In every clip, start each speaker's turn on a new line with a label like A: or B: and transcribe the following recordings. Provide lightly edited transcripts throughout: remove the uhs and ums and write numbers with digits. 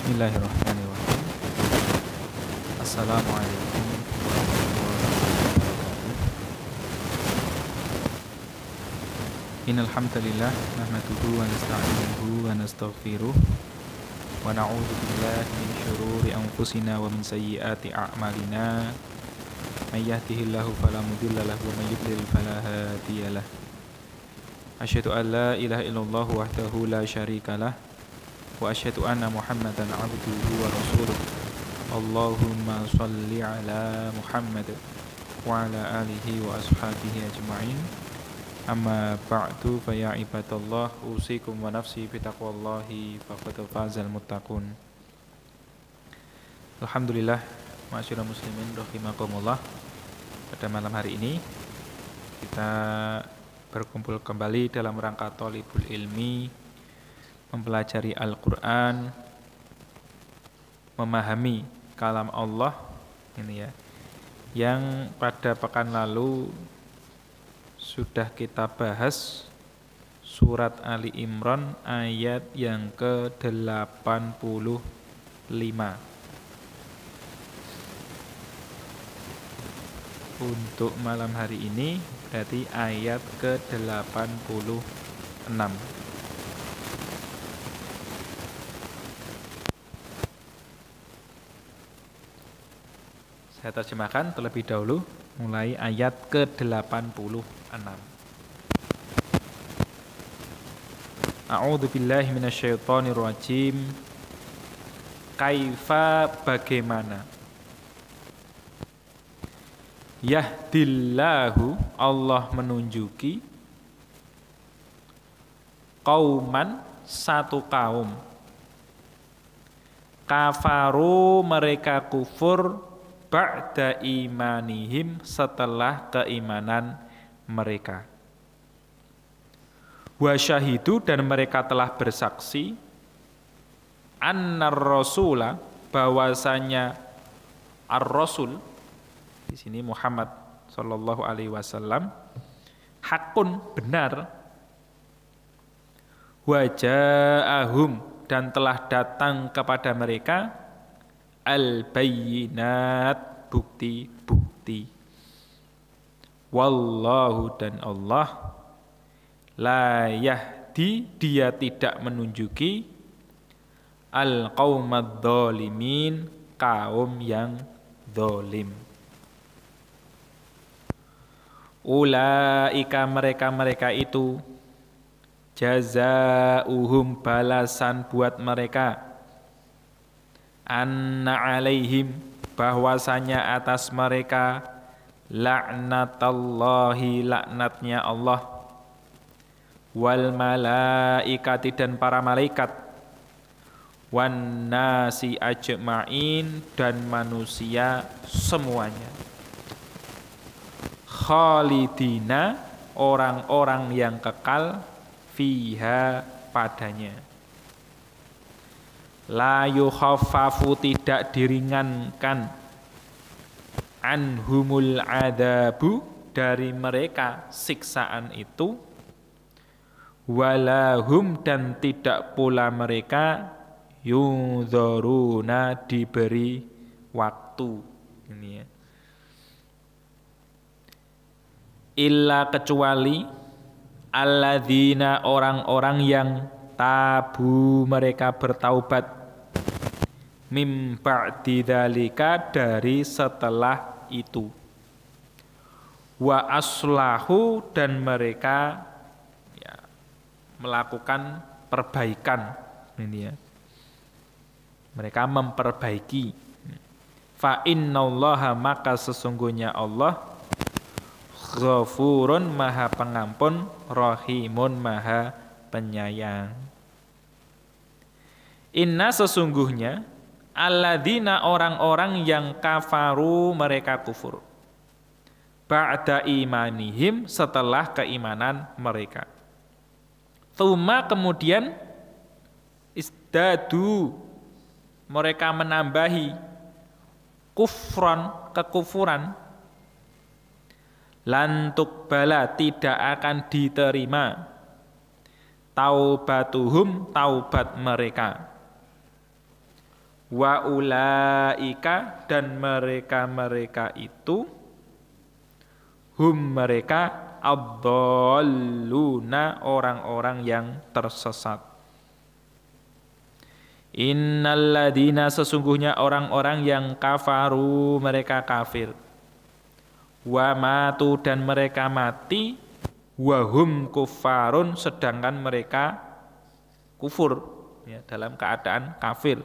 A: Bismillahirrahmanirrahim. Assalamualaikum warahmatullahi wabarakatuh. Innal hamdalillah nahmaduhu wa nasta'inuhu wa nastaghfiruh wa na'udzu billahi min syururi anfusina wa min sayyiati a'malina. May yahdihillahu fala mudilla lahu wa may yudlil fala hadiyalah. Asyhadu an la ilaha illallah wahdahu la syarikalah wa asyhadu anna Muhammadan abduhu wa rasuluh. Allahumma shalli ala Muhammad wa ala alihi wa ashabihi ajma'in. Amma ba'du fa ya ibadallah usikum wa nafsi bi taqwallahi faqad fazal muttaqun. Alhamdulillah, ma'asyiral muslimin rahimakumullah. Pada malam hari ini kita berkumpul kembali dalam rangka thalibul ilmi, mempelajari Al-Quran, memahami kalam Allah ini ya, yang pada pekan lalu sudah kita bahas surat Ali Imran ayat yang ke-85. Untuk malam hari ini berarti ayat ke-86. Saya terjemahkan terlebih dahulu mulai ayat ke-86. A'udzu billahi minasyaitonir rajim. Kaifa bagaimana? Yahdillahu, Allah menunjuki, qauman, satu kaum, kafaru, mereka kufur, ba'da imanihim, setelah keimanan mereka. Wa syahidu, dan mereka telah bersaksi, annar rasula, bahwasanya ar-rasul, di sini Muhammad sallallahu alaihi wasallam, hakun, benar, wa ja'ahum, dan telah datang kepada mereka al-bayyinat, bukti-bukti. Wallahu, dan Allah, la yahdi, dia tidak menunjuki, al-qaumad dzalimin, kaum yang zalim. Ulaika, mereka-mereka itu, jazauhum, balasan buat mereka, anna alaihim, bahwasanya atas mereka, la'natallahi, laknatnya Allah, wal malaikati, dan para malaikat, wan nasi ajma'in, dan manusia semuanya, khalidina, orang-orang yang kekal, fiha, padanya. La yukhaffafu, tidak diringankan, anhumul adabu, dari mereka siksaan itu, walahum, dan tidak pula mereka, yunzaruna, diberi waktu. Ini ya. Illa, kecuali, alladzina, orang-orang yang tabu, mereka bertaubat, mim ba'di dzalika, dari setelah itu, wa aslahu, dan mereka ya, melakukan perbaikan. Ini ya, mereka memperbaiki. Fa innallaha, maka sesungguhnya Allah, ghafurun, maha pengampun, rahimun, maha penyayang. Inna, sesungguhnya, alladzina, orang-orang yang kafaru, mereka kufur, ba'da imanihim, setelah keimanan mereka, tsumma, kemudian, isdadu, mereka menambahi, kufran, kekufuran, lantuk bala, tidak akan diterima, taubatuhum, taubat mereka, Wa ulaika dan mereka-mereka itu hum mereka ad-dhalluna orang-orang yang tersesat. Innalladzina sesungguhnya orang-orang yang kafaru mereka kafir. Wa matu dan mereka mati wahum kufarun sedangkan mereka kufur ya, dalam keadaan kafir.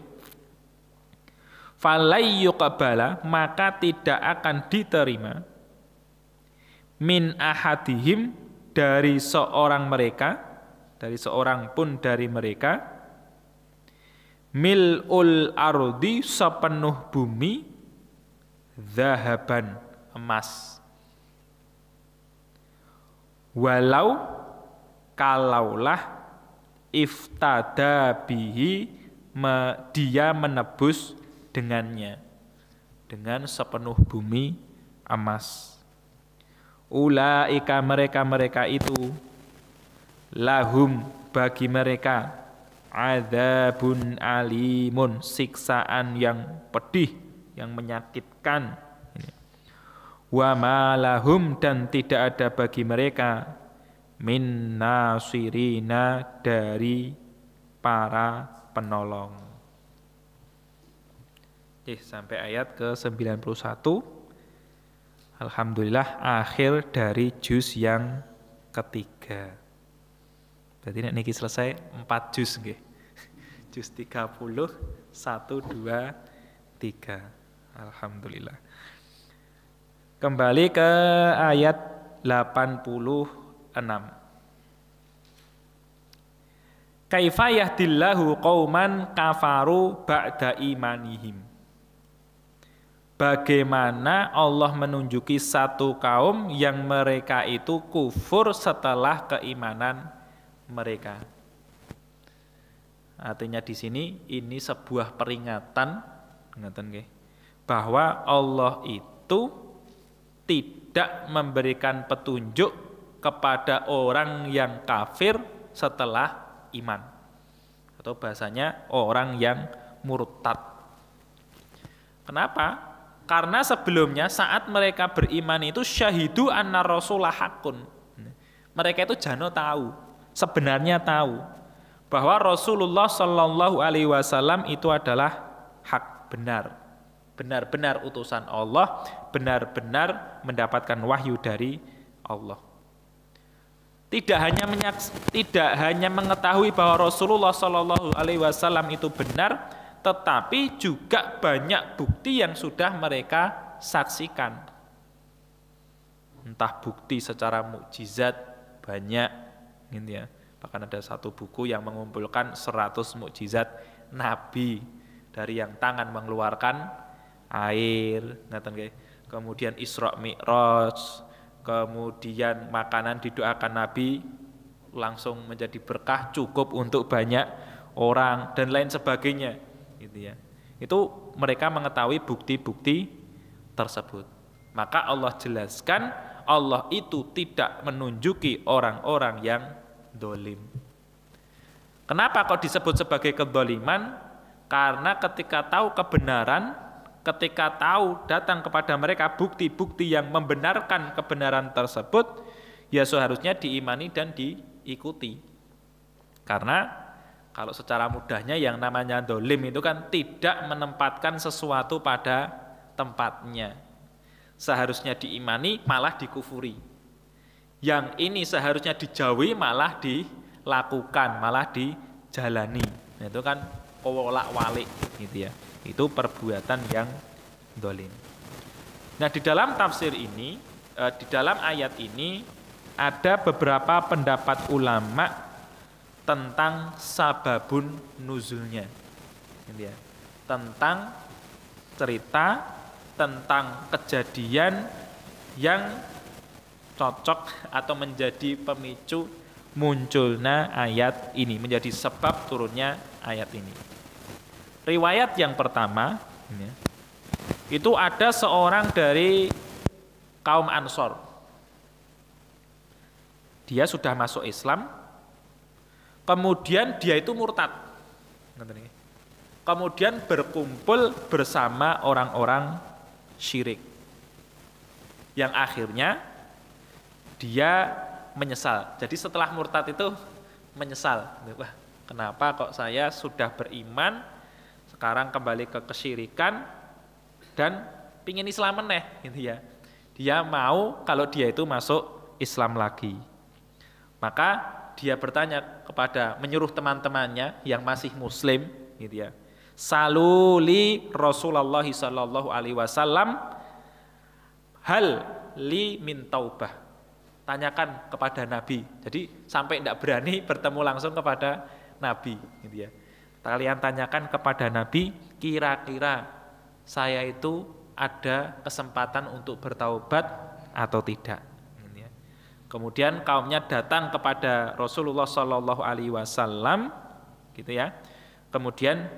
A: Falai yuqbala maka tidak akan diterima min ahadihim dari seorang mereka, dari seorang pun dari mereka, mil'ul ardi sepenuh bumi, zahaban emas. Walau kalaulah iftada bihi dia menebus dengannya, dengan sepenuh bumi emas. Ulaika mereka-mereka itu lahum bagi mereka adzabun alimun siksaan yang pedih, yang menyakitkan. Wa ma lahum dan tidak ada bagi mereka min nasirina dari para penolong. Oke, sampai ayat ke-91. Alhamdulillah akhir dari juz yang ketiga. Berarti niki selesai 4 juz nggih. Juz 30 1 2 3. Alhamdulillah. Kembali ke ayat 86. Kaifa yahdillahu qauman kafaru ba'da imanihim. Bagaimana Allah menunjuki satu kaum yang mereka itu kufur setelah keimanan mereka. Artinya di sini ini sebuah peringatan, bahwa Allah itu tidak memberikan petunjuk kepada orang yang kafir setelah iman. Atau bahasanya orang yang murtad. Kenapa? Karena sebelumnya saat mereka beriman itu syahidu anna rasulah hakun. Mereka itu jano tahu, sebenarnya tahu bahwa Rasulullah Shallallahu Alaihi Wasallam itu adalah hak benar, benar-benar utusan Allah, benar-benar mendapatkan wahyu dari Allah. Tidak hanya mengetahui bahwa Rasulullah Shallallahu Alaihi Wasallam itu benar, tetapi juga banyak bukti yang sudah mereka saksikan. Entah bukti secara mukjizat banyak, gitu ya. Bahkan ada satu buku yang mengumpulkan 100 mukjizat Nabi, dari yang tangan mengeluarkan air, kemudian Isra Mi'raj, kemudian makanan didoakan Nabi langsung menjadi berkah, cukup untuk banyak orang dan lain sebagainya. Gitu ya. Itu mereka mengetahui bukti-bukti tersebut. Maka Allah jelaskan Allah itu tidak menunjuki orang-orang yang dolim. Kenapa kok disebut sebagai kedoliman? Karena ketika tahu kebenaran, ketika tahu datang kepada mereka bukti-bukti yang membenarkan kebenaran tersebut, ya seharusnya diimani dan diikuti. Karena kalau secara mudahnya yang namanya dolim itu kan tidak menempatkan sesuatu pada tempatnya. Seharusnya diimani malah dikufuri. Yang ini seharusnya dijauhi malah dilakukan, malah dijalani. Nah, itu kan wolak-walik gitu ya. Itu perbuatan yang dolim. Nah, di dalam tafsir ini, di dalam ayat ini ada beberapa pendapat ulama tentang sababun nuzulnya, gitu ya. Tentang cerita, tentang kejadian yang cocok atau menjadi pemicu munculnya ayat ini, menjadi sebab turunnya ayat ini. Riwayat yang pertama, itu ada seorang dari kaum Ansor. Dia sudah masuk Islam, kemudian dia itu murtad. kemudian berkumpul bersama orang-orang syirik. Yang akhirnya dia menyesal. Jadi setelah murtad itu menyesal. Wah, kenapa kok saya sudah beriman, sekarang kembali ke kesyirikan dan pingin Islam meneh gitu ya. Dia mau kalau dia itu masuk Islam lagi. Maka dia bertanya kepada, menyuruh teman-temannya yang masih muslim gitu ya. Saluli Rasulullah sallallahu alaihi wasallam hal li min taubah. Tanyakan kepada Nabi. Jadi sampai tidak berani bertemu langsung kepada Nabi gitu ya. Kalian tanyakan kepada Nabi, kira-kira saya itu ada kesempatan untuk bertaubat atau tidak. Kemudian kaumnya datang kepada Rasulullah Shallallahu Alaihi Wasallam, gitu ya. Kemudian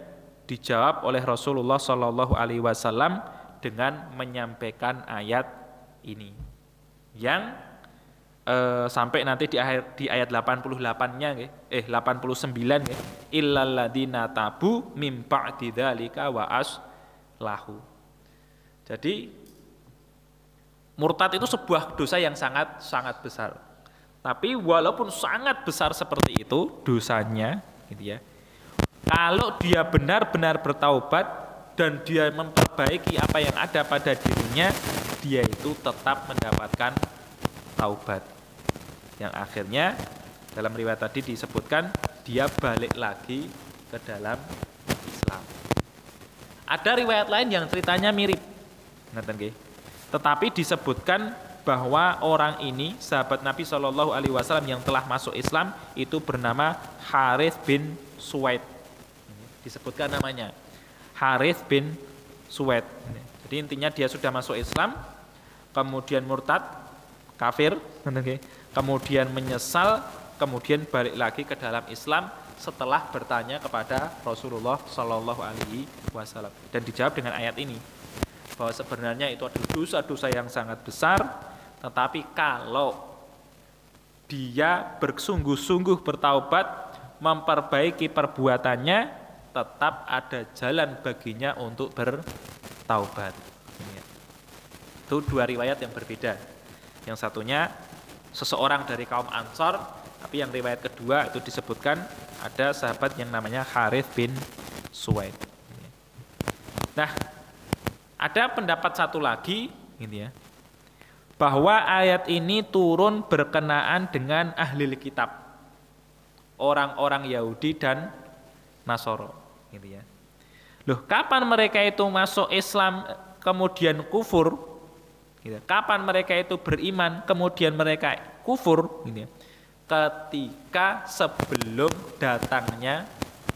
A: dijawab oleh Rasulullah Shallallahu Alaihi Wasallam dengan menyampaikan ayat ini, yang sampai nanti di ayat 88-nya, 89, illal ladzina tabu mim ba'di dzalika wa aslahu. Jadi murtad itu sebuah dosa yang sangat besar. Tapi walaupun sangat besar seperti itu dosanya, gitu ya. Kalau dia benar-benar bertaubat dan dia memperbaiki apa yang ada pada dirinya, dia itu tetap mendapatkan taubat. Yang akhirnya dalam riwayat tadi disebutkan dia balik lagi ke dalam Islam. Ada riwayat lain yang ceritanya mirip, ngerti nggih? Tetapi disebutkan bahwa orang ini sahabat Nabi Shallallahu Alaihi Wasallam yang telah masuk Islam itu bernama Harith bin Suwaid. Disebutkan namanya Harith bin Suwaid. Jadi intinya dia sudah masuk Islam, kemudian murtad, kafir, kemudian menyesal, kemudian balik lagi ke dalam Islam setelah bertanya kepada Rasulullah Shallallahu Alaihi Wasallam dan dijawab dengan ayat ini, bahwa sebenarnya itu adalah dosa-dosa yang sangat besar, tetapi kalau dia bersungguh-sungguh bertaubat, memperbaiki perbuatannya, tetap ada jalan baginya untuk bertaubat. Itu dua riwayat yang berbeda. Yang satunya seseorang dari kaum Ansor, tapi yang riwayat kedua itu disebutkan ada sahabat yang namanya Harith bin Suwaid. Nah, ada pendapat satu lagi, gitu ya, bahwa ayat ini turun berkenaan dengan ahli kitab, orang-orang Yahudi dan Nasoro, gitu ya. Loh, kapan mereka itu masuk Islam kemudian kufur? Gitu. Kapan mereka itu beriman kemudian mereka kufur? Gitu ya. Ketika sebelum datangnya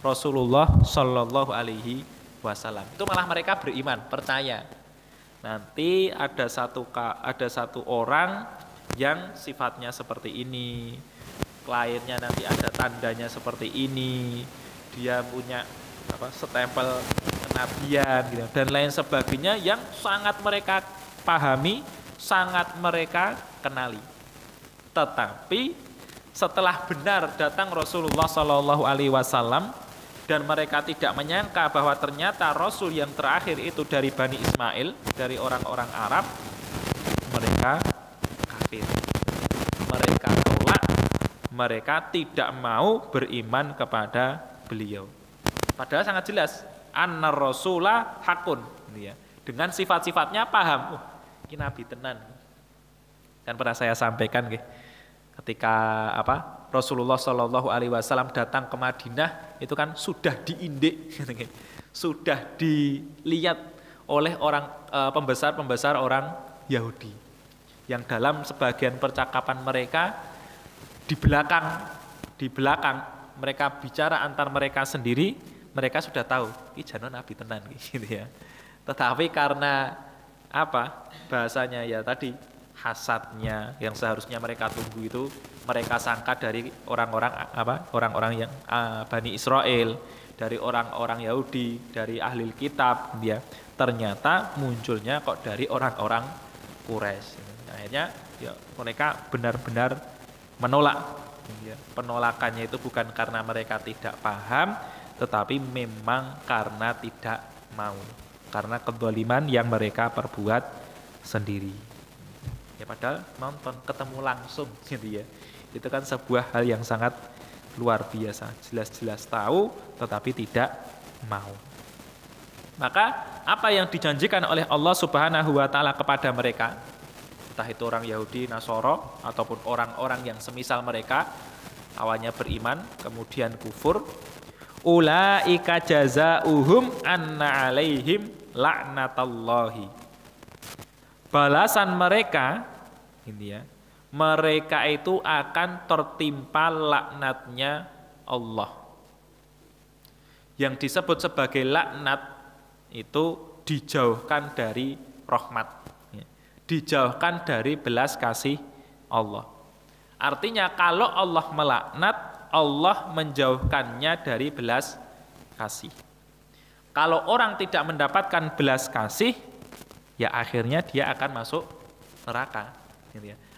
A: Rasulullah Shallallahu Alaihi Wasallam, itu malah mereka beriman, percaya. Nanti ada satu orang yang sifatnya seperti ini, kliennya nanti ada tandanya seperti ini, dia punya stempel kenabian, gitu, dan lain sebagainya yang sangat mereka pahami, sangat mereka kenali. Tetapi setelah benar datang Rasulullah Shallallahu Alaihi Wasallam dan mereka tidak menyangka bahwa ternyata Rasul yang terakhir itu dari Bani Ismail, dari orang-orang Arab, mereka kafir, mereka tolak, mereka tidak mau beriman kepada beliau. Padahal sangat jelas, anna Rasulah hakun, ya. Dengan sifat-sifatnya paham, ini Nabi tenan. Kan pernah saya sampaikan, ketika Rasulullah Shallallahu Alaihi Wasallam datang ke Madinah, itu kan sudah diindik, sudah dilihat oleh orang pembesar-pembesar orang Yahudi, yang dalam sebagian percakapan mereka di belakang mereka bicara antar mereka sendiri, mereka sudah tahu, ini jano Nabi tenan, gitu ya. Tetapi karena bahasanya ya tadi, hasadnya yang seharusnya mereka tunggu itu mereka sangka dari orang-orang yang Bani Israel, dari orang-orang Yahudi, dari ahli kitab, ya. Ternyata munculnya kok dari orang-orang Quraisy. Akhirnya ya mereka benar-benar menolak. Ya. Penolakannya itu bukan karena mereka tidak paham, tetapi memang karena tidak mau, karena kezaliman yang mereka perbuat sendiri. Ya padahal nonton ketemu langsung gitu ya. Itu kan sebuah hal yang sangat luar biasa, jelas-jelas tahu tetapi tidak mau. Maka apa yang dijanjikan oleh Allah Subhanahu wa taala kepada mereka, entah itu orang Yahudi, Nasoro ataupun orang-orang yang semisal mereka, awalnya beriman kemudian kufur, ulaika jazaohum anna alaihim laknatallahi. Balasan mereka ini ya, mereka itu akan tertimpa laknatnya Allah. Yang disebut sebagai laknat itu dijauhkan dari rahmat, dijauhkan dari belas kasih Allah. Artinya kalau Allah melaknat, Allah menjauhkannya dari belas kasih. Kalau orang tidak mendapatkan belas kasih, ya akhirnya dia akan masuk neraka.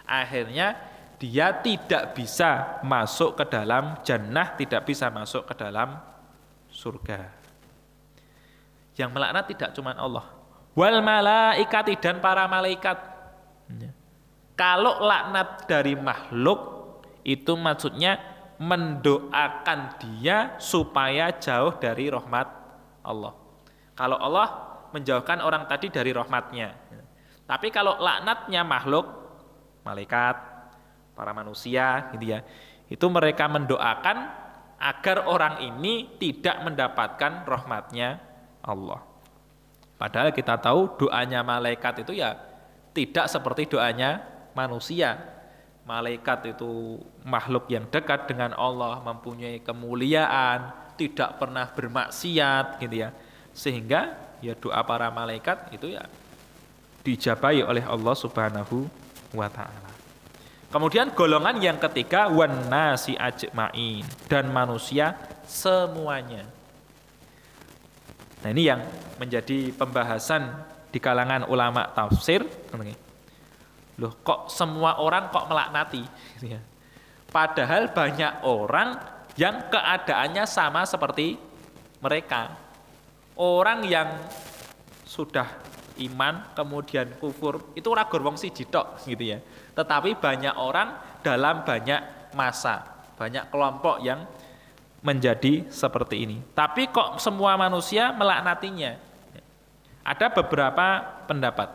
A: Akhirnya dia tidak bisa masuk ke dalam jannah, tidak bisa masuk ke dalam surga. Yang melaknat tidak cuma Allah, wal malaikati, dan para malaikat. Kalau laknat dari makhluk itu maksudnya mendoakan dia supaya jauh dari rahmat Allah. Kalau Allah menjauhkan orang tadi dari rahmatnya. Tapi kalau laknatnya makhluk, malaikat, para manusia gitu ya, itu mereka mendoakan agar orang ini tidak mendapatkan rahmatnya Allah. Padahal kita tahu doanya malaikat itu ya tidak seperti doanya manusia. Malaikat itu makhluk yang dekat dengan Allah, mempunyai kemuliaan, tidak pernah bermaksiat gitu ya. Sehingga ya doa para malaikat itu ya dijabahi oleh Allah Subhanahu wa taala. Kemudian golongan yang ketiga, wan nasi ajmain, dan manusia semuanya. Nah ini yang menjadi pembahasan di kalangan ulama tafsir. Loh kok semua orang kok melaknati? Padahal banyak orang yang keadaannya sama seperti mereka. Orang yang sudah iman kemudian kufur itu ora gorwong siji tok gitu ya. Tetapi banyak orang dalam banyak masa, banyak kelompok yang menjadi seperti ini. Tapi kok semua manusia melaknatinya? Ada beberapa pendapat.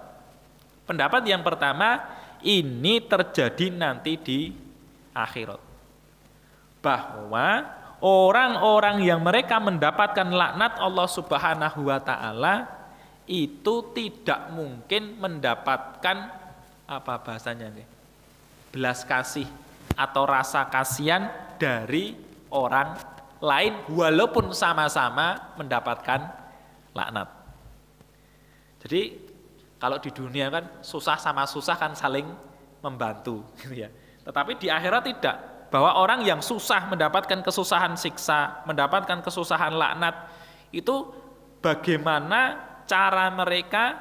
A: Pendapat yang pertama, ini terjadi nanti di akhirat. Bahwa orang-orang yang mereka mendapatkan laknat Allah Subhanahu wa taala itu tidak mungkin mendapatkan apa bahasanya nih? Belas kasih atau rasa kasihan dari orang lain walaupun sama-sama mendapatkan laknat. Jadi kalau di dunia kan susah sama susah kan saling membantu gitu ya. Tetapi di akhirat tidak, bahwa orang yang susah mendapatkan kesusahan siksa, mendapatkan kesusahan laknat, itu bagaimana cara mereka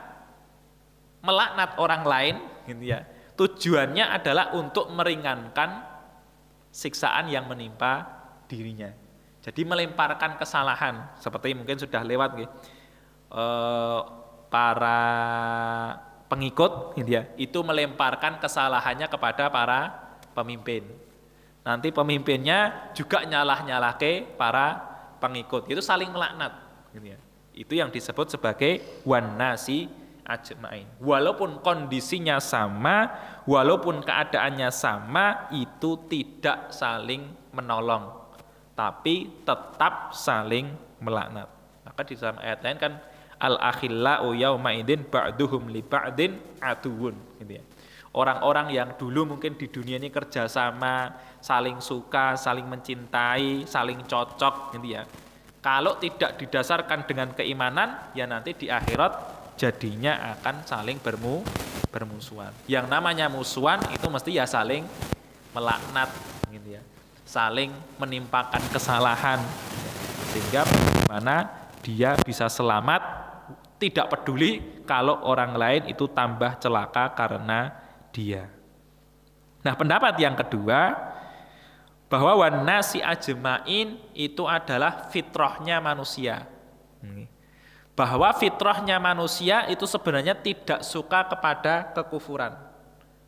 A: melaknat orang lain gitu ya. Tujuannya adalah untuk meringankan siksaan yang menimpa dirinya. Jadi melemparkan kesalahan, seperti mungkin sudah lewat gitu. Para pengikut gitu ya, itu melemparkan kesalahannya kepada para pemimpin. Nanti pemimpinnya juga nyalah-nyalahke para pengikut. Itu saling melaknat gitu ya. Itu yang disebut sebagai wan nasi ajmain. Walaupun kondisinya sama, walaupun keadaannya sama, itu tidak saling menolong, tapi tetap saling melaknat. Maka di dalam ayat lain kan al-akhillau yauma idzin ba'duhum li ba'din aduwwun gitu ya. Orang-orang yang dulu mungkin di dunia ini kerjasama, saling suka, saling mencintai, saling cocok gitu ya. Kalau tidak didasarkan dengan keimanan, ya nanti di akhirat jadinya akan saling bermusuhan. Yang namanya musuhan itu mesti ya saling melaknat gitu ya. Saling menimpakan kesalahan sehingga bagaimana dia bisa selamat, tidak peduli kalau orang lain itu tambah celaka karena dia. Nah, pendapat yang kedua, Bahwa wan nasi ajmain itu adalah fitrahnya manusia. Bahwa fitrahnya manusia itu sebenarnya tidak suka kepada kekufuran,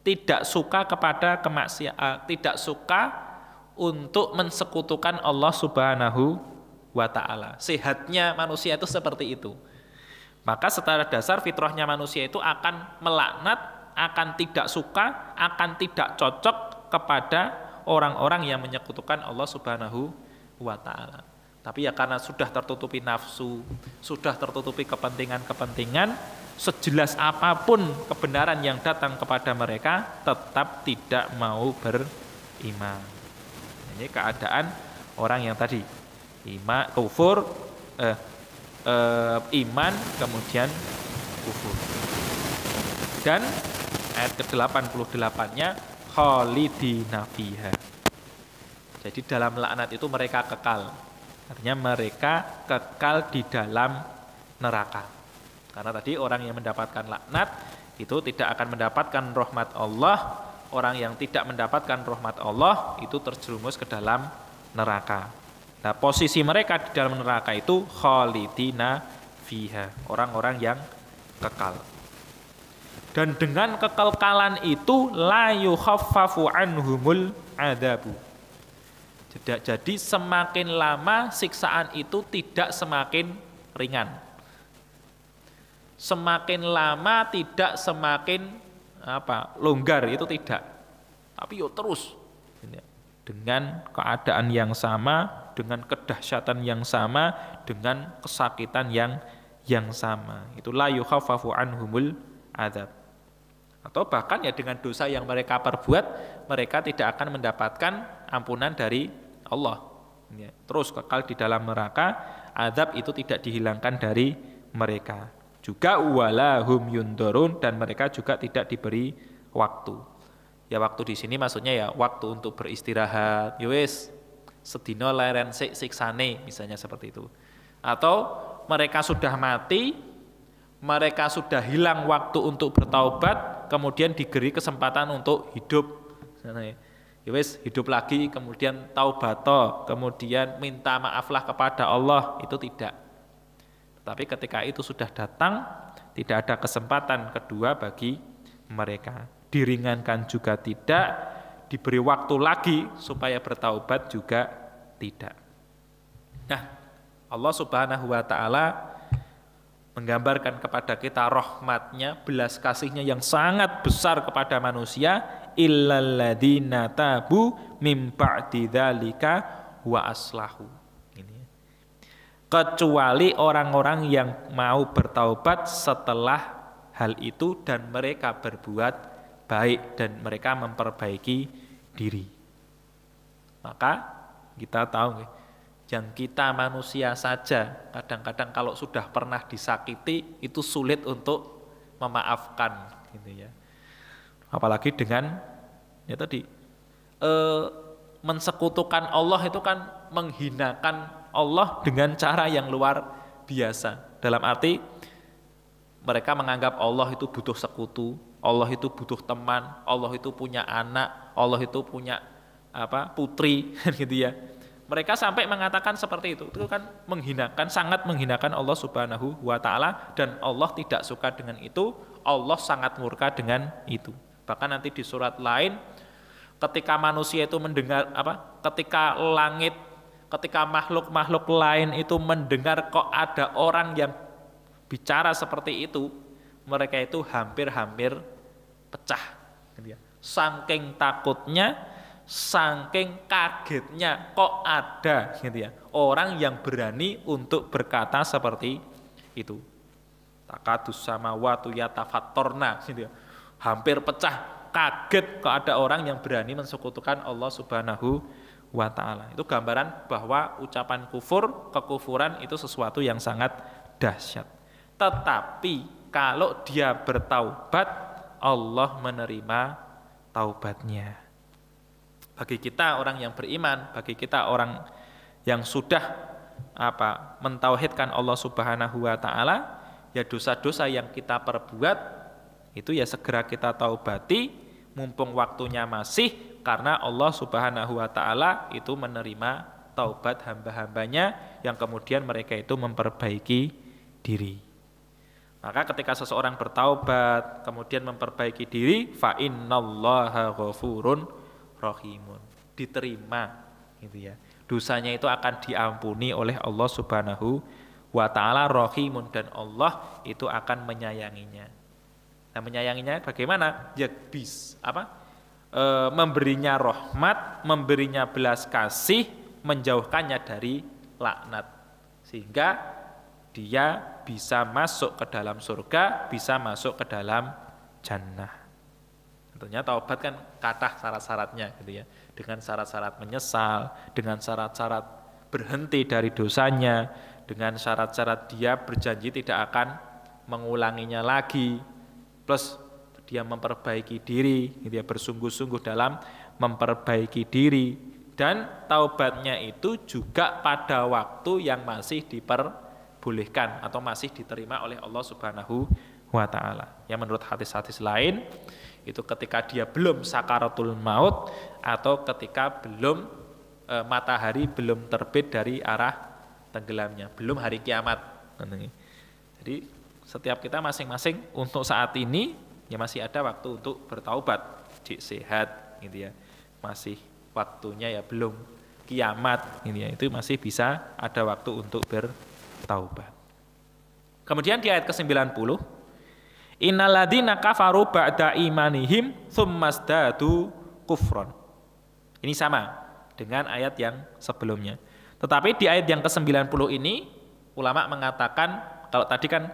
A: tidak suka kepada kemaksiatan, tidak suka untuk mensekutukan Allah Subhanahu wa ta'ala. Sehatnya manusia itu seperti itu. Maka secara dasar fitrahnya manusia itu akan melaknat, akan tidak suka, akan tidak cocok kepada orang-orang yang menyekutukan Allah Subhanahu wa ta'ala. Tapi ya karena sudah tertutupi nafsu, sudah tertutupi kepentingan-kepentingan, sejelas apapun kebenaran yang datang kepada mereka, tetap tidak mau beriman. Ini keadaan orang yang tadi iman, kufur, iman kemudian kufur. Dan ayat ke-88-nya khalidina fiha. Jadi dalam laknat itu mereka kekal. Artinya mereka kekal di dalam neraka. Karena tadi orang yang mendapatkan laknat itu tidak akan mendapatkan rahmat Allah. Orang yang tidak mendapatkan rahmat Allah itu terjerumus ke dalam neraka. Nah, posisi mereka di dalam neraka itu khalidina fiha, orang-orang yang kekal. Dan dengan kekekalan itu la yukhaffafu anhumul adabu. Jadi semakin lama siksaan itu tidak semakin ringan. Semakin lama tidak semakin longgar, itu tidak. Tapi yo terus dengan keadaan yang sama, dengan kedahsyatan yang sama, dengan kesakitan yang sama. Itu la yukhaffafu anhumul adzab. Atau bahkan ya dengan dosa yang mereka perbuat, mereka tidak akan mendapatkan ampunan dari Allah. Ya, terus kekal di dalam neraka, azab itu tidak dihilangkan dari mereka. Juga walahum yundorun, dan mereka juga tidak diberi waktu. Ya waktu di sini maksudnya ya waktu untuk beristirahat. Yowes, sedino leren siksane misalnya seperti itu. Atau mereka sudah mati, mereka sudah hilang waktu untuk bertaubat, kemudian diberi kesempatan untuk hidup. Ya wes, hidup lagi, kemudian taubato, kemudian minta maaflah kepada Allah, itu tidak. Tapi ketika itu sudah datang, tidak ada kesempatan kedua bagi mereka. Diringankan juga tidak, diberi waktu lagi supaya bertaubat juga tidak. Nah, Allah Subhanahu wa ta'ala menggambarkan kepada kita rahmatnya, belas kasihnya yang sangat besar kepada manusia, illalladzina tabu mim ba'di dzalika wa aslahu. Ini. Kecuali orang-orang yang mau bertaubat setelah hal itu dan mereka berbuat baik dan mereka memperbaiki diri. Maka kita tahu yang kita manusia saja kadang-kadang kalau sudah pernah disakiti itu sulit untuk memaafkan gitu ya. Apalagi dengan ya tadi mensekutukan Allah itu kan menghinakan Allah dengan cara yang luar biasa. Dalam arti mereka menganggap Allah itu butuh sekutu, Allah itu butuh teman, Allah itu punya anak, Allah itu punya putri gitu ya. Mereka sampai mengatakan seperti itu kan menghinakan, sangat menghinakan Allah Subhanahu wa ta'ala, dan Allah tidak suka dengan itu, Allah sangat murka dengan itu. Bahkan nanti di surat lain ketika manusia itu mendengar ketika langit, ketika makhluk-makhluk lain itu mendengar kok ada orang yang bicara seperti itu, mereka itu hampir-hampir pecah gitu ya. Saking takutnya, saking kagetnya kok ada gitu ya orang yang berani untuk berkata seperti itu. Takadus samawatu yatafattorna gitu ya. Hampir pecah, kaget kok ada orang yang berani mensekutukan Allah Subhanahu wa ta'ala. Itu gambaran bahwa ucapan kufur, kekufuran itu sesuatu yang sangat dahsyat. Tetapi kalau dia bertaubat, Allah menerima taubatnya. Bagi kita orang yang beriman, bagi kita orang yang sudah mentauhidkan Allah Subhanahu wa ta'ala, ya dosa-dosa yang kita perbuat itu ya segera kita taubati mumpung waktunya masih, karena Allah Subhanahu wa taala itu menerima taubat hamba-hambanya yang kemudian mereka itu memperbaiki diri. Maka ketika seseorang bertaubat kemudian memperbaiki diri, fa innallaha ghafurun rahimun. Diterima gitu ya. Dosanya itu akan diampuni oleh Allah Subhanahu wa taala, rahimun, dan Allah itu akan menyayanginya. Nah, menyayanginya bagaimana? Ya memberinya rahmat, memberinya belas kasih, menjauhkannya dari laknat, sehingga dia bisa masuk ke dalam surga, bisa masuk ke dalam jannah. Tentunya taubat kan kathah syarat-syaratnya gitu ya. Dengan syarat-syarat menyesal, dengan syarat-syarat berhenti dari dosanya, dengan syarat-syarat dia berjanji tidak akan mengulanginya lagi, plus dia memperbaiki diri, gitu ya, bersungguh-sungguh dalam memperbaiki diri, dan taubatnya itu juga pada waktu yang masih diperbolehkan atau masih diterima oleh Allah Subhanahu wa taala. Ya, menurut hadis-hadis lain itu ketika dia belum sakaratul maut atau ketika belum matahari belum terbit dari arah tenggelamnya, belum hari kiamat. Jadi setiap kita masing-masing untuk saat ini ya masih ada waktu untuk bertaubat, cik sehat gitu ya. Masih waktunya ya belum kiamat gitu ya. Itu masih bisa ada waktu untuk bertaubat. Kemudian di ayat ke-90, innalladzina kafaru ba'da imanihim tsummasdadu kufron. Ini sama dengan ayat yang sebelumnya. Tetapi di ayat yang ke-90 ini ulama mengatakan, kalau tadi kan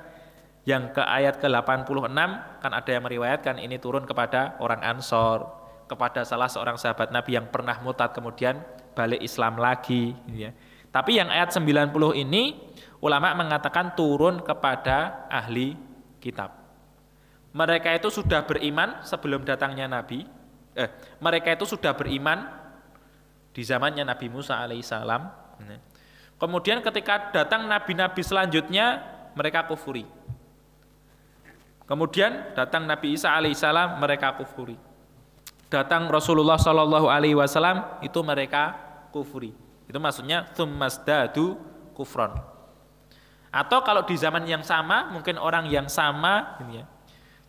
A: yang ke ayat ke-86 kan ada yang meriwayatkan ini turun kepada orang Ansor, kepada salah seorang sahabat Nabi yang pernah murtad kemudian balik Islam lagi gitu ya. Tapi yang ayat 90 ini ulama mengatakan turun kepada ahli kitab. Mereka itu sudah beriman sebelum datangnya Nabi. Mereka itu sudah beriman di zamannya Nabi Musa alaihissalam. Kemudian ketika datang nabi-nabi selanjutnya, mereka kufuri. Kemudian datang Nabi Isa alaihissalam, mereka kufuri. Datang Rasulullah Shallallahu alaihi wasallam, itu mereka kufuri. Itu maksudnya tsummasdadu kufron. Atau kalau di zaman yang sama, mungkin orang yang sama, gitu ya.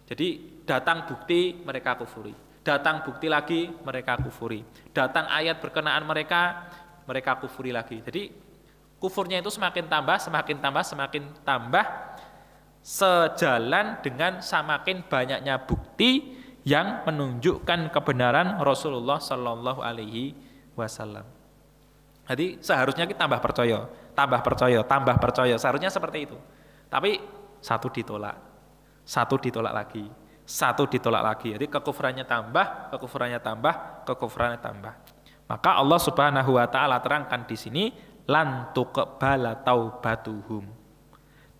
A: Jadi datang bukti mereka kufuri, datang bukti lagi mereka kufuri, datang ayat berkenaan mereka kufuri lagi. Jadi kufurnya itu semakin tambah, semakin tambah, semakin tambah, sejalan dengan semakin banyaknya bukti yang menunjukkan kebenaran Rasulullah Shallallahu Alaihi Wasallam. Jadi seharusnya kita tambah percaya, tambah percaya, tambah percaya. Seharusnya seperti itu. Tapi satu ditolak. Satu ditolak lagi, satu ditolak lagi. Jadi kekufurannya tambah, kekufurannya tambah, kekufurannya tambah. Maka Allah Subhanahu wa taala terangkan di sini, lan tuqbala taubatuhum.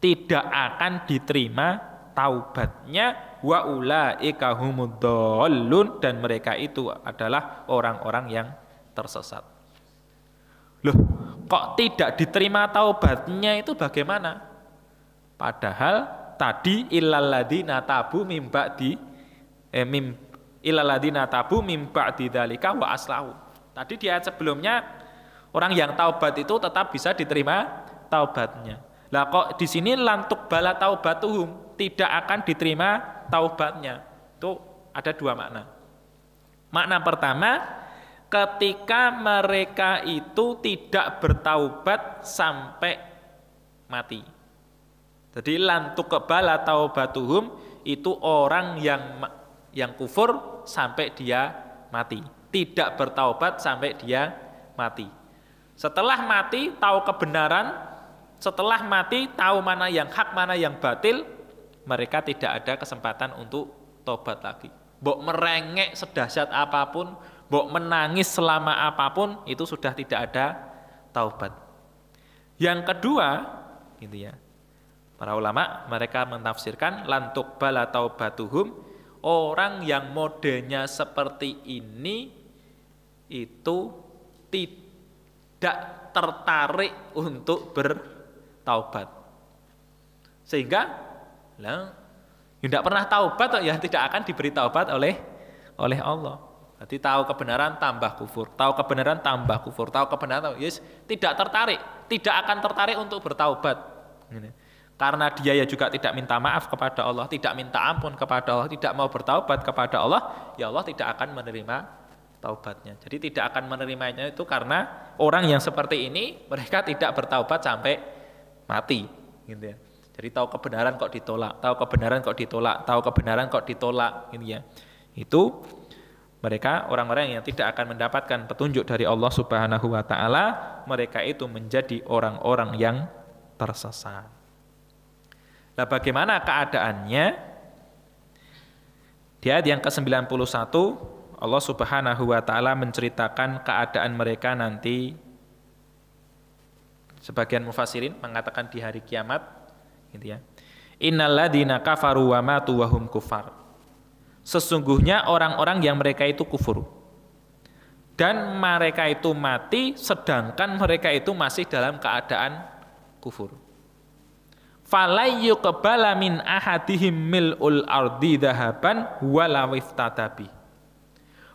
A: Tidak akan diterima taubatnya, wa ulaika humuddallun, dan mereka itu adalah orang-orang yang tersesat. Loh, kok tidak diterima taubatnya itu bagaimana? Padahal tadi illalladzina tabu mim ba'di illalladzina tabu mim ba'di dzalika wa aslahu. Tadi di ayat sebelumnya orang yang taubat itu tetap bisa diterima taubatnya. Lah kok di sini lantuk bala taubatuhum, tidak akan diterima taubatnya. Itu ada dua makna. Makna pertama, ketika mereka itu tidak bertaubat sampai mati. Jadi lantuk kebala taubatuhum itu orang yang kufur sampai dia mati, tidak bertaubat sampai dia mati. Setelah mati tahu kebenaran, setelah mati tahu mana yang hak, mana yang batil, mereka tidak ada kesempatan untuk taubat lagi. Mbok merengek sedahsyat apapun, mbok menangis selama apapun, itu sudah tidak ada taubat. Yang kedua, gitu ya. Para ulama mereka menafsirkan lantuk bala taubatuhum, orang yang modelnya seperti ini itu tidak tertarik untuk bertaubat. Sehingga tidak pernah taubat ya tidak akan diberi taubat oleh Allah. Jadi tahu kebenaran tambah kufur, tahu kebenaran tambah kufur, tahu kebenaran yes, tidak tertarik, tidak akan tertarik untuk bertaubat. Karena dia ya juga tidak minta maaf kepada Allah, tidak minta ampun kepada Allah, tidak mau bertaubat kepada Allah, ya Allah tidak akan menerima taubatnya. Jadi tidak akan menerimanya itu karena orang yang seperti ini mereka tidak bertaubat sampai mati, gitu ya. Jadi tahu kebenaran kok ditolak, tahu kebenaran kok ditolak, tahu kebenaran kok ditolak, gitu ya. Itu mereka orang-orang yang tidak akan mendapatkan petunjuk dari Allah Subhanahu wa taala, mereka itu menjadi orang-orang yang tersesat. Nah, bagaimana keadaannya? Di ayat yang ke-91 Allah Subhanahu wa taala menceritakan keadaan mereka nanti. Sebagian mufassirin mengatakan di hari kiamat, gitu ya. Innalladzina kafaru wa matu wa hum kufar. Sesungguhnya orang-orang yang mereka itu kufur dan mereka itu mati sedangkan mereka itu masih dalam keadaan kufur. Falayyuqbala min ahadihim mil'ul ardi dhahaban walaw iftadabi.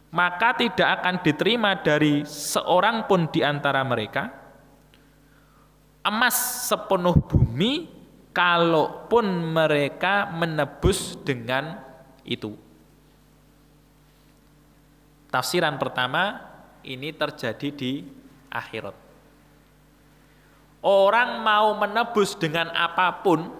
A: Maka tidak akan diterima dari seorang pun di antara mereka emas sepenuh bumi kalaupun mereka menebus dengan itu. Tafsiran pertama ini terjadi di akhirat. Orang mau menebus dengan apapun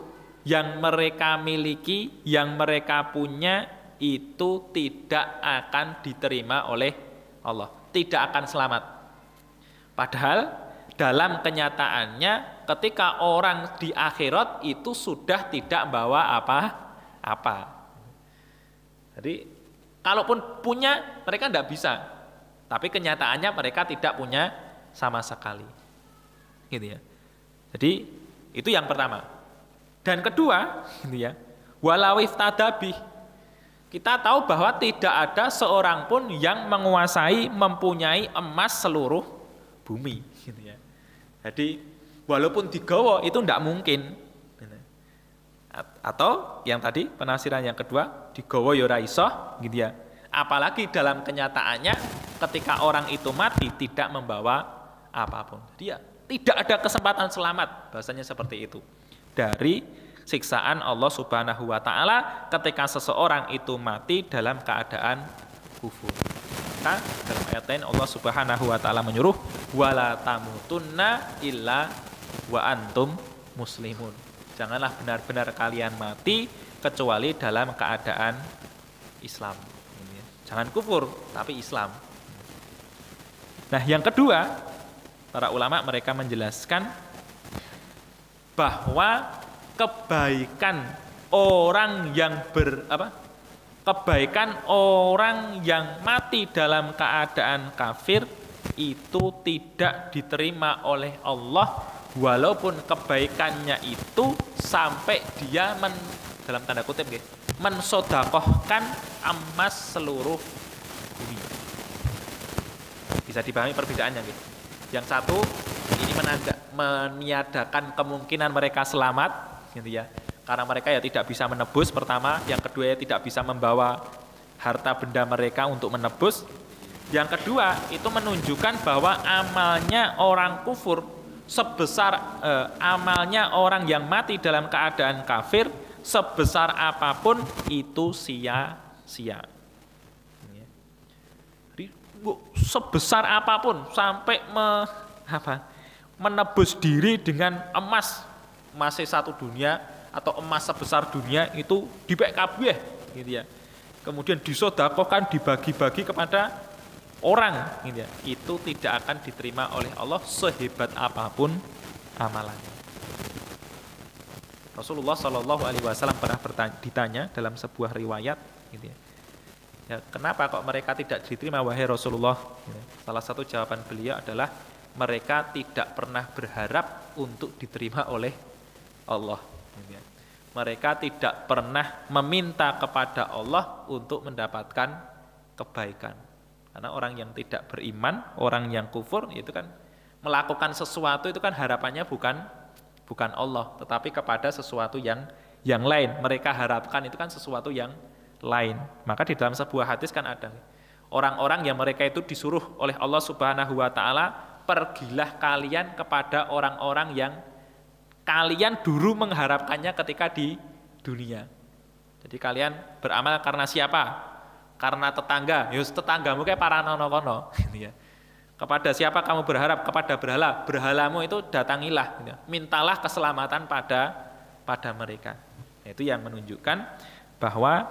A: yang mereka miliki, yang mereka punya, itu tidak akan diterima oleh Allah, tidak akan selamat. Padahal dalam kenyataannya ketika orang di akhirat itu sudah tidak bawa apa-apa. Jadi kalaupun punya mereka tidak bisa, tapi kenyataannya mereka tidak punya sama sekali, gitu ya. Jadi itu yang pertama. Dan kedua, gitu ya, walau iftadabi, kita tahu bahwa tidak ada seorang pun yang menguasai, mempunyai emas seluruh bumi, gitu ya. Jadi walaupun digawa itu tidak mungkin. Atau yang tadi penafsiran yang kedua, digawa ya ora iso, gitu ya. Apalagi dalam kenyataannya ketika orang itu mati tidak membawa apapun. Dia tidak ada kesempatan selamat, bahasanya seperti itu. Dari siksaan Allah Subhanahu wa taala ketika seseorang itu mati dalam keadaan kufur. Maka dalam ayat lain Allah Subhanahu wa taala menyuruh wala tamutunna illa wa antum muslimun. Janganlah benar-benar kalian mati kecuali dalam keadaan Islam. Jangan kufur tapi Islam. Nah, yang kedua, para ulama mereka menjelaskan bahwa kebaikan orang yang mati dalam keadaan kafir itu tidak diterima oleh Allah walaupun kebaikannya itu sampai dia dalam tanda kutip mensodakohkan emas seluruh bumi. Bisa dipahami perbedaannya gitu. Yang satu ini meniadakan kemungkinan mereka selamat, gitu ya. Karena mereka ya tidak bisa menebus pertama, yang kedua ya tidak bisa membawa harta benda mereka untuk menebus. Yang kedua itu menunjukkan bahwa amalnya orang kufur sebesar amalnya orang yang mati dalam keadaan kafir sebesar apapun itu sia-sia. Sebesar apapun sampai menebus diri dengan emas satu dunia atau emas sebesar dunia itu dipek kabeh, gitu ya. Kemudian disodakohkan, dibagi-bagi kepada orang, gitu ya. Itu tidak akan diterima oleh Allah sehebat apapun amalannya. Rasulullah Shallallahu Alaihi Wasallam pernah ditanya dalam sebuah riwayat, gitu ya. Ya, kenapa kok mereka tidak diterima wahai Rasulullah? Salah satu jawaban beliau adalah mereka tidak pernah berharap untuk diterima oleh Allah. Mereka tidak pernah meminta kepada Allah untuk mendapatkan kebaikan. Karena orang yang tidak beriman, orang yang kufur itu kan melakukan sesuatu itu kan harapannya bukan Allah, tetapi kepada sesuatu yang lain. Mereka harapkan itu kan sesuatu yang lain. Maka di dalam sebuah hadis kan ada Orang-orang yang mereka itu disuruh oleh Allah Subhanahu wa taala, pergilah kalian kepada orang-orang yang kalian dulu mengharapkannya ketika di dunia. Jadi kalian beramal karena siapa? Karena tetangga. Yus tetanggamu kayak para nono-kono gitu ya. Kepada siapa kamu berharap? Kepada berhala. Berhalamu itu datangilah. Gitu. Mintalah keselamatan pada mereka. Itu yang menunjukkan bahwa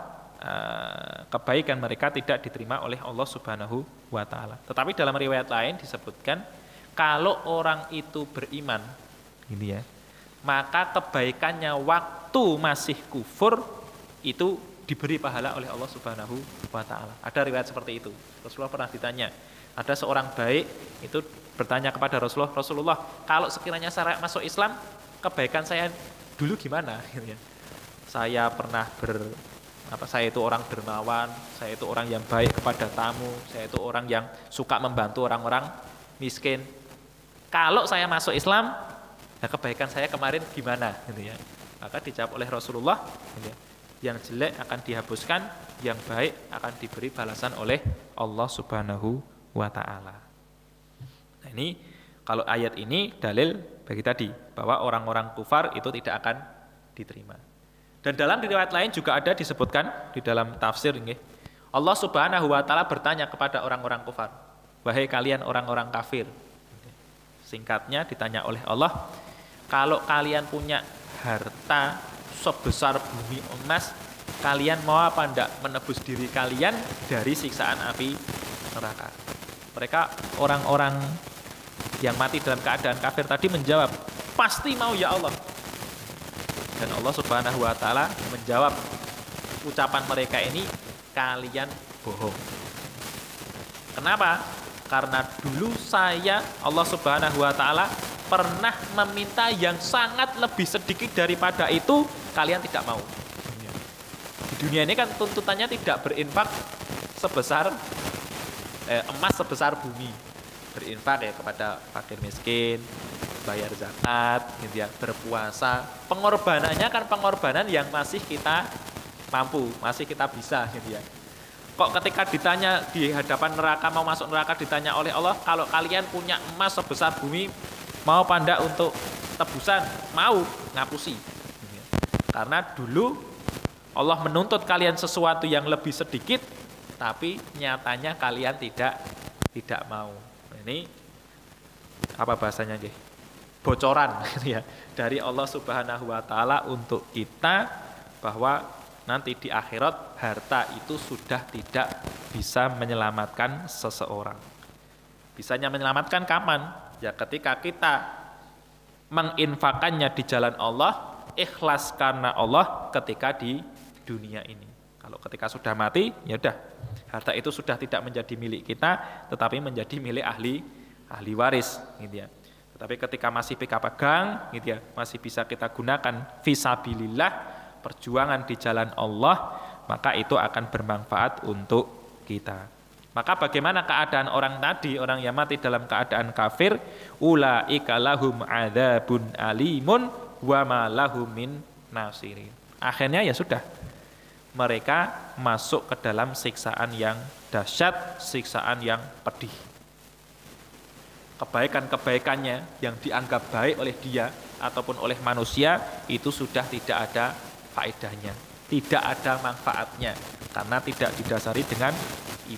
A: kebaikan mereka tidak diterima oleh Allah Subhanahu wa taala. Tetapi dalam riwayat lain disebutkan kalau orang itu beriman, gitu ya, maka kebaikannya waktu masih kufur itu diberi pahala oleh Allah Subhanahu wa taala. Ada riwayat seperti itu. Rasulullah pernah ditanya, ada seorang baik itu bertanya kepada Rasulullah, kalau sekiranya saya masuk Islam, kebaikan saya dulu gimana? Saya pernah saya itu orang dermawan, saya itu orang yang baik kepada tamu, saya itu orang yang suka membantu orang-orang miskin. Kalau saya masuk Islam, nah kebaikan saya kemarin gimana? Gitu ya. Maka dijawab oleh Rasulullah, gitu ya, yang jelek akan dihapuskan, yang baik akan diberi balasan oleh Allah Subhanahu wa ta'ala. Nah ini kalau ayat ini dalil bagi tadi bahwa orang-orang kufar itu tidak akan diterima. Dan dalam riwayat lain juga ada disebutkan di dalam tafsir ini, Allah Subhanahu wa ta'ala bertanya kepada orang-orang kufar, wahai kalian orang-orang kafir. Singkatnya ditanya oleh Allah, kalau kalian punya harta sebesar bumi emas, kalian mau apa enggak menebus diri kalian dari siksaan api neraka? Mereka orang-orang yang mati dalam keadaan kafir tadi menjawab, pasti mau ya Allah. Dan Allah Subhanahu wa ta'ala menjawab ucapan mereka ini, kalian bohong. Kenapa? Karena dulu saya, Allah Subhanahu wa ta'ala, pernah meminta yang sangat lebih sedikit daripada itu, kalian tidak mau. Di dunia ini kan tuntutannya tidak berinfak sebesar emas sebesar bumi, berinfak ya kepada fakir miskin, bayar zakat, gitu ya, berpuasa. Pengorbanannya kan pengorbanan yang masih kita mampu, masih kita bisa, gitu ya. Kok ketika ditanya di hadapan neraka, mau masuk neraka, ditanya oleh Allah, kalau kalian punya emas sebesar bumi, mau apa enggak untuk tebusan? Mau, ngapusi. Gitu ya. Karena dulu Allah menuntut kalian sesuatu yang lebih sedikit, tapi nyatanya kalian tidak mau. Ini apa bahasanya nggih? Bocoran gitu ya dari Allah Subhanahu wa taala untuk kita bahwa nanti di akhirat harta itu sudah tidak bisa menyelamatkan seseorang. Bisanya menyelamatkan kapan? Ya ketika kita menginfakannya di jalan Allah, ikhlas karena Allah ketika di dunia ini. Kalau ketika sudah mati, ya udah, harta itu sudah tidak menjadi milik kita, tetapi menjadi milik ahli waris, gitu ya. Tetapi ketika masih pegang, gitu ya, masih bisa kita gunakan fisabilillah, perjuangan di jalan Allah, maka itu akan bermanfaat untuk kita. Maka bagaimana keadaan orang tadi, orang yang mati dalam keadaan kafir? Ulaika lahum adzabun alimun wa ma lahum min nasirin. Akhirnya ya sudah, mereka masuk ke dalam siksaan yang dahsyat, siksaan yang pedih. Kebaikan-kebaikannya yang dianggap baik oleh dia ataupun oleh manusia itu sudah tidak ada faedahnya, tidak ada manfaatnya, karena tidak didasari dengan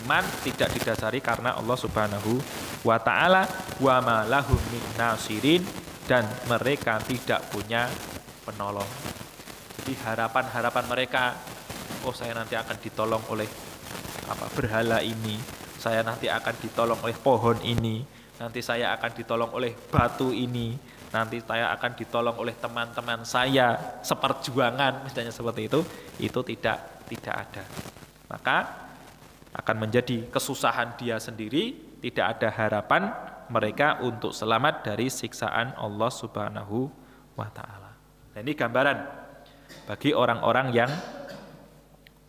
A: iman, tidak didasari karena Allah Subhanahu wa ta'ala, wa ma lahum min nasirin, dan mereka tidak punya penolong. Jadi harapan-harapan mereka, oh saya nanti akan ditolong oleh berhala ini, saya nanti akan ditolong oleh pohon ini, nanti saya akan ditolong oleh batu ini, nanti saya akan ditolong oleh teman-teman saya seperjuangan, misalnya seperti itu tidak ada. Maka akan menjadi kesusahan dia sendiri, tidak ada harapan mereka untuk selamat dari siksaan Allah Subhanahu wa ta'ala. Nah, ini gambaran bagi orang-orang yang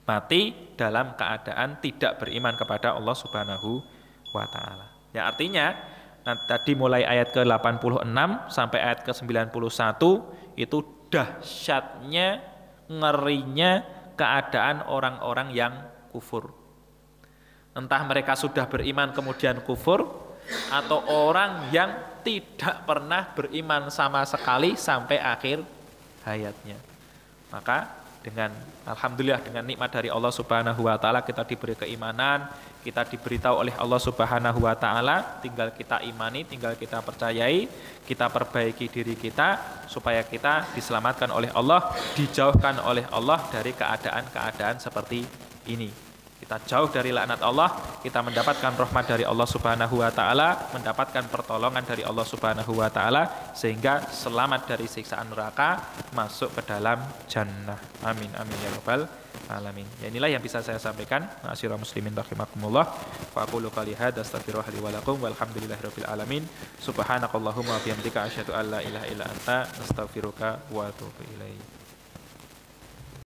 A: mati dalam keadaan tidak beriman kepada Allah Subhanahu wa ta'ala. Ya artinya, tadi mulai ayat ke-86 sampai ayat ke-91 itu dahsyatnya, ngerinya keadaan orang-orang yang kufur. Entah mereka sudah beriman kemudian kufur, atau orang yang tidak pernah beriman sama sekali sampai akhir hayatnya. Maka dengan alhamdulillah dengan nikmat dari Allah Subhanahu wa taala kita diberi keimanan, kita diberitahu oleh Allah Subhanahu wa taala, tinggal kita imani, tinggal kita percayai, kita perbaiki diri kita supaya kita diselamatkan oleh Allah, dijauhkan oleh Allah dari keadaan-keadaan seperti ini. Kita jauh dari laknat Allah, kita mendapatkan rahmat dari Allah Subhanahu wa taala, mendapatkan pertolongan dari Allah Subhanahu wa taala sehingga selamat dari siksaan neraka, masuk ke dalam jannah. Amin amin ya rabbal alamin. Ya inilah yang bisa saya sampaikan. Ma'asyiral muslimin rahimakumullah. Fa aqulu qouli hadza astaghfirullah li wa lakum walhamdulillahirabbil alamin. Subhanakallahumma wa bihamdika asyhadu an la ilaha illa anta astaghfiruka wa atubu ilaik.